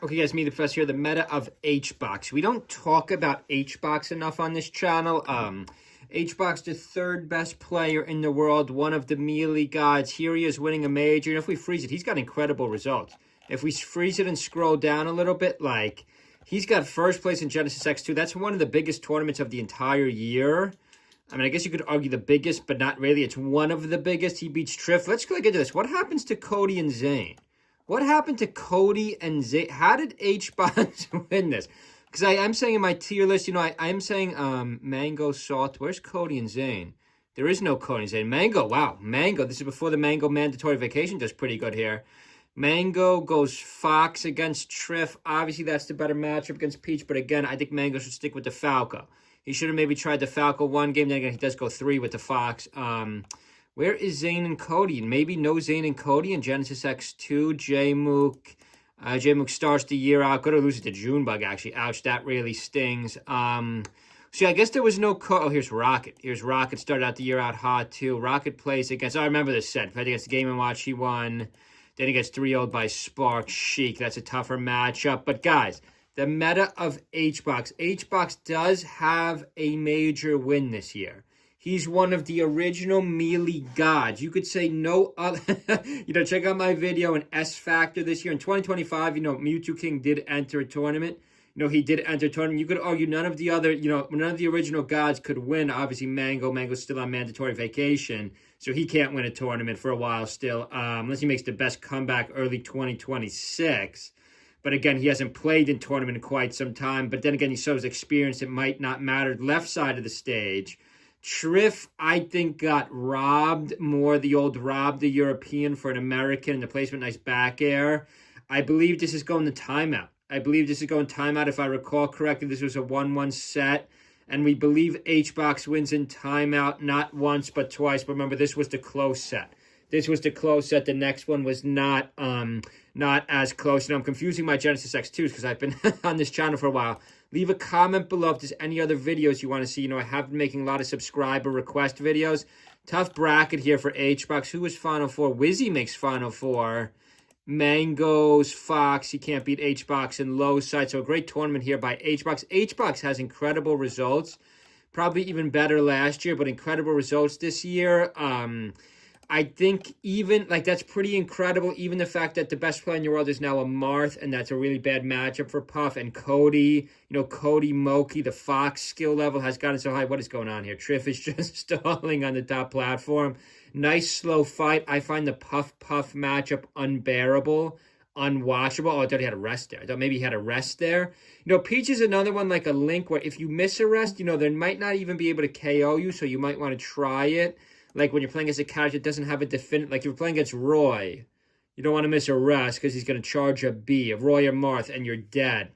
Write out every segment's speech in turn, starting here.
Okay, guys, me the professor here, the meta of HBox. We don't talk about HBox enough on this channel. HBox, the third best player in the world, one of the melee gods. Here he is winning a major. And if we freeze it, he's got incredible results. If we freeze it and scroll down a little bit, like, he's got first place in Genesis X2. That's one of the biggest tournaments of the entire year. I mean, I guess you could argue the biggest, but not really. It's one of the biggest. He beats Triff. Let's go get to this. What happens to Cody and Zane? What happened to Cody and Zane? How did HBox win this? Because I'm saying in my tier list, you know, I'm saying Mango, Salt. Where's Cody and Zane? There is no Cody and Zane. Mango, wow. Mango. This is before the Mango mandatory vacation does pretty good here. Mango goes Fox against Triff. Obviously, that's the better matchup against Peach. But again, I think Mango should stick with the Falco. He should have maybe tried the Falco one game. Then again, he does go 3 with the Fox. Where is Zane and Cody? Maybe no Zane and Cody in Genesis X2. J-Mook starts the year out. Going to lose it to Junebug, actually. Ouch, that really stings. So I guess there was no... Oh, here's Rocket. Here's Rocket. Started out the year out hot, too. Rocket plays against... I remember this set. Played against the Game & Watch. He won. Then he gets 3-0'd by Spark Sheik. That's a tougher matchup. But, guys, the meta of HBox. HBox does have a major win this year. He's one of the original melee gods. You could say no other... you know, check out my video on S Factor this year. In 2025, you know, Mewtwo King did enter a tournament. You know, he did enter a tournament. You could argue none of the other, you know, none of the original gods could win. Obviously, Mango's still on mandatory vacation, so he can't win a tournament for a while still, unless he makes the best comeback early 2026. But again, he hasn't played in tournament in quite some time. But then again, he shows experience. It might not matter. Left side of the stage... Triff, I think, got robbed more. The old robbed the European for an American. The placement, nice back air. I believe this is going to timeout. If I recall correctly, this was a 1-1 set. And we believe HBox wins in timeout, not once, but twice. But remember, this was the close set. The next one was not as close. And I'm confusing my Genesis X2s because I've been on this channel for a while. Leave a comment below if there's any other videos you want to see. You know, I have been making a lot of subscriber request videos. Tough bracket here for HBox. Who was Final Four? Wizzy makes Final Four. Mango's Fox. He can't beat HBox in low side. So a great tournament here by HBox. HBox has incredible results. Probably even better last year, but incredible results this year. I think even, like, that's pretty incredible. Even the fact that the best player in the world is now a Marth, and that's a really bad matchup for Puff. And Cody, you know, Cody Moki, the Fox skill level has gotten so high. What is going on here? Triff is just stalling on the top platform. Nice slow fight. I find the Puff matchup unbearable, unwatchable. Oh, I thought he had a rest there. I thought maybe he had a rest there. You know, Peach is another one like a Link where if you miss a rest, you know, they might not even be able to KO you, so you might want to try it. Like when you're playing as a character that doesn't have a definite... Like if you're playing against Roy, you don't want to miss a rest because he's going to charge a B of Roy or Marth and you're dead.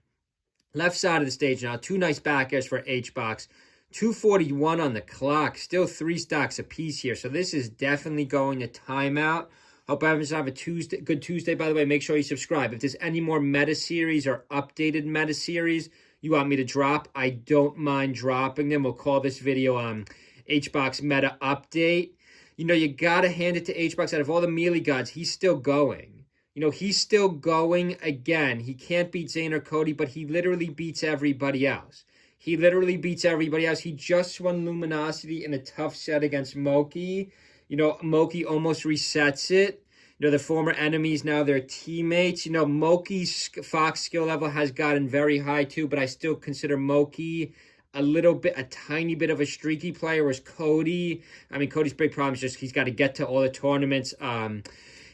Left side of the stage now. 2 nice back airs for HBox. 2:41 on the clock. Still 3 stocks apiece here. So this is definitely going to timeout. Hope everyone's have a good Tuesday. By the way, make sure you subscribe. If there's any more meta series or updated meta series you want me to drop, I don't mind dropping them. We'll call this video HBox meta update. You know, you got to hand it to HBox. Out of all the melee gods, he's still going. You know, he's still going again. He can't beat Zane or Cody, but he literally beats everybody else. He just won Luminosity in a tough set against Moki. You know, Moki almost resets it. You know, the former enemies, now they're teammates. You know, Moki's Fox skill level has gotten very high too, but I still consider Moki a tiny bit of a streaky player, whereas Cody, I mean, Cody's big problem is just he's got to get to all the tournaments.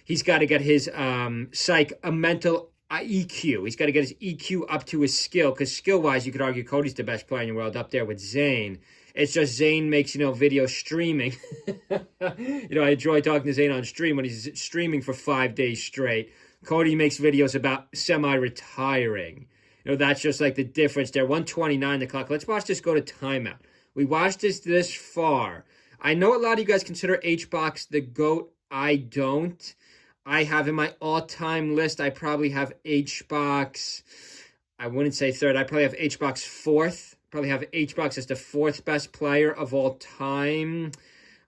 He's got to get his mental EQ. He's got to get his EQ up to his skill, because skill-wise, you could argue Cody's the best player in the world up there with Zane. It's just Zane makes, you know, video streaming. You know, I enjoy talking to Zane on stream when he's streaming for 5 days straight. Cody makes videos about semi-retiring. You know, that's just like the difference there. 1:29 the clock. Let's watch this go to timeout. We watched this far. I know a lot of you guys consider HBox the GOAT. I don't. I have in my all-time list, I probably have HBox. I wouldn't say third. I probably have HBox fourth. Probably have HBox as the 4th best player of all time.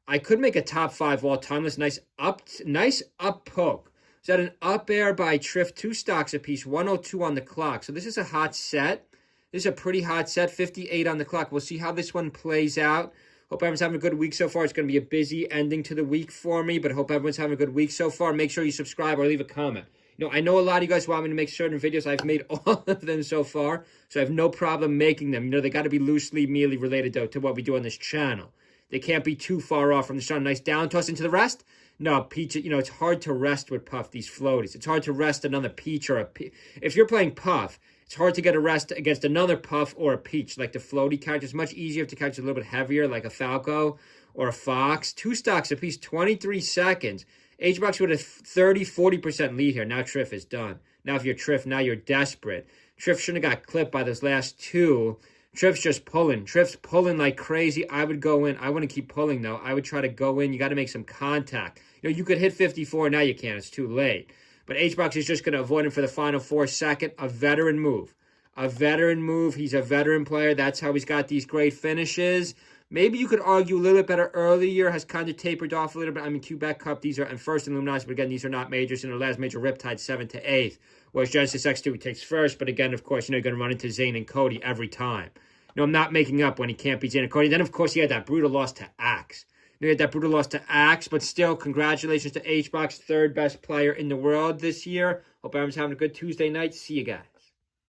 I could make a top 5 all-time list. Nice up poke. Is that an up air by Triff, 2 stocks apiece, 102 on the clock. So this is a hot set. This is a pretty hot set, 58 on the clock. We'll see how this one plays out. Hope everyone's having a good week so far. It's going to be a busy ending to the week for me, but hope everyone's having a good week so far. Make sure you subscribe or leave a comment. I know a lot of you guys want me to make certain videos. I've made all of them so far, so I have no problem making them. They got to be loosely, merely related, though, to what we do on this channel. They can't be too far off from the channel. Nice down toss into the rest. No, peach, it's hard to rest with Puff, these floaties. It's hard to rest another peach or a peach. If you're playing Puff, it's hard to get a rest against another Puff or a peach, like the floaty character. It's much easier to catch a little bit heavier, like a Falco or a Fox. 2 stocks apiece, 23 seconds. HBox with a 30-40% lead here. Now Triff is done. Now if you're Triff, now you're desperate. Triff shouldn't have got clipped by those last 2. Triff's just pulling. Triff's pulling like crazy. I would go in. I wouldn't keep pulling, though. I would try to go in. You got to make some contact. You could hit 54. Now you can't. It's too late. But HBox is just going to avoid him for the final 4 second. A veteran move. A veteran move. He's a veteran player. That's how he's got these great finishes. Maybe you could argue a little bit better earlier. Has kind of tapered off a little bit. Quebec Cup, these are, and first in Luminosity, but again, these are not majors. In the last major, Riptide 7th to 8th. Whereas Genesis X2, he takes first. But again, of course, you're going to run into Zane and Cody every time. I'm not making up when he can't beat Zane and Cody. Then, of course, he had that brutal loss to Axe. He had that brutal loss to Axe, but still, congratulations to HBox, 3rd best player in the world this year. Hope everyone's having a good Tuesday night. See you guys.